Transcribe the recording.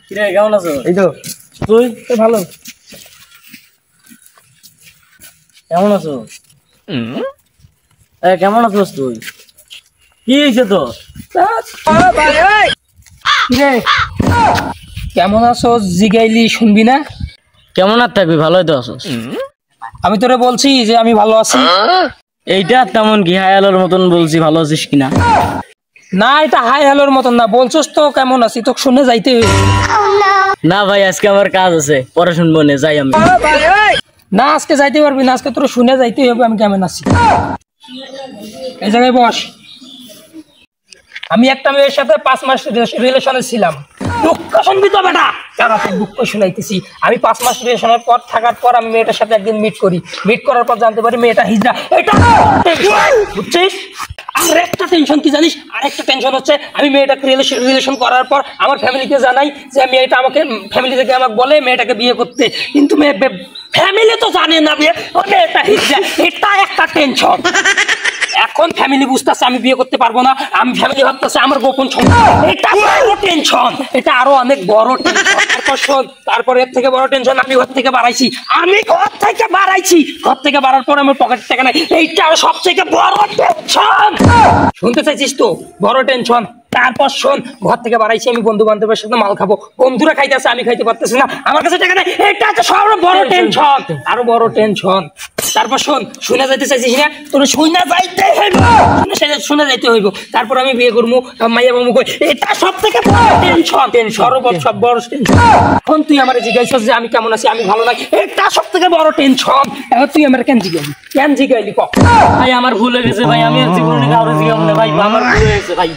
কিরে কেমন আছো? এই তো তুই ভালো। কেমন আছো? কেমন আছোস তুই? কি হয়েছে তো? কিরে কেমন আছো জিগাইলি শুনবি না? কেমন আর থাকবি, ভালোই তো আছোস। আমি তোরে বলছি যে আমি ভালো আছি। এইটা তেমন কি হায়ালের মতন বলছি ভালো আছিস কিনা? না এটা হাই হ্যালোর মতন না, বলছস তো কেমন আছি, তোকে শুনে যাইতে হইবে। না ভাই, আজকে আমার কাজ আছে, পরে শুনবো না, যাই আমি। না আজকে যাইতে পারবি না, আজকে তোর শুনে যাইতে হবে আমি কেমন আছি। এই জায়গায় বস। আমি একটা মেয়ের সাথে 5 মাস রিলেশনে ছিলাম। দুঃখ শুনবি তো বেটা, কারাতে দুঃখ শুনাইতেছি। আমি 5 মাস রিলেশনের পর থাকার পর আমি মেয়েটার সাথে একদিন মিট করার পর জানতে পারি মেয়েটা হিজড়া। এটা বুঝছিস? আর একটা টেনশন কি জানিস? আরেকটা টেনশন হচ্ছে আমি মেয়েটাকে রিলেশন করার পর আমার ফ্যামিলিকে জানাই যে মেয়েটা আমাকে ফ্যামিলি থেকে আমাকে বলে মেয়েটাকে বিয়ে করতে, কিন্তু ফ্যামিলি তো জানে না মেয়েটা হিজড়া। এটা একটা টেনশন। এখন ফ্যামিলি বুঝতেছে আমি বিয়ে করতে পারবো না, আমি ফ্যামিলি ভাবতেছে আমার গোপন সংসার। এটা বড় টেনশন, এটা আরো অনেক বড় টেনশন। তারপর এর থেকে বড় টেনশন আমি ঘর থেকে বাড়াইছি। ঘর থেকে বাড়ার পর আমার পকেট টাকা নাই। এইটা সবথেকে বড় টেনশন। শুনতে চাইছিস তো? বড় টেনশন। তারপর শোন, ঘর থেকে বাড়াইছি আমি বন্ধু বান্ধবের সাথে মাল খাবো, বন্ধুরা খাইতেছে আমি খাইতে পারতেছি না, আমার কাছে টাকা নাই। এটা হচ্ছে সব বড় টেনশন, আরো বড় টেনশন। তারপর শোন, শুনে যাইতে চাইছিস না? তোর শুনে যাইতে হইব। তারপর আমি বিয়ে করবো, মাইয়া বাবু কই, এটা সব থেকে বড় টেনশন। সব বড় টেনশন। এখন তুই আমার জিজ্ঞাসা যে আমি কেমন আছি, আমি ভালো নাই, এটা সব থেকে বড় টেনশন। এখন তুই আমার কেন জিজ্ঞাসি ক? ভাই আমার ভুল হয়ে গেছে ভাই, আমি আর জীবনে কাউরে জিগাবো না ভাই, আমার ভুল হয়ে গেছে ভাই।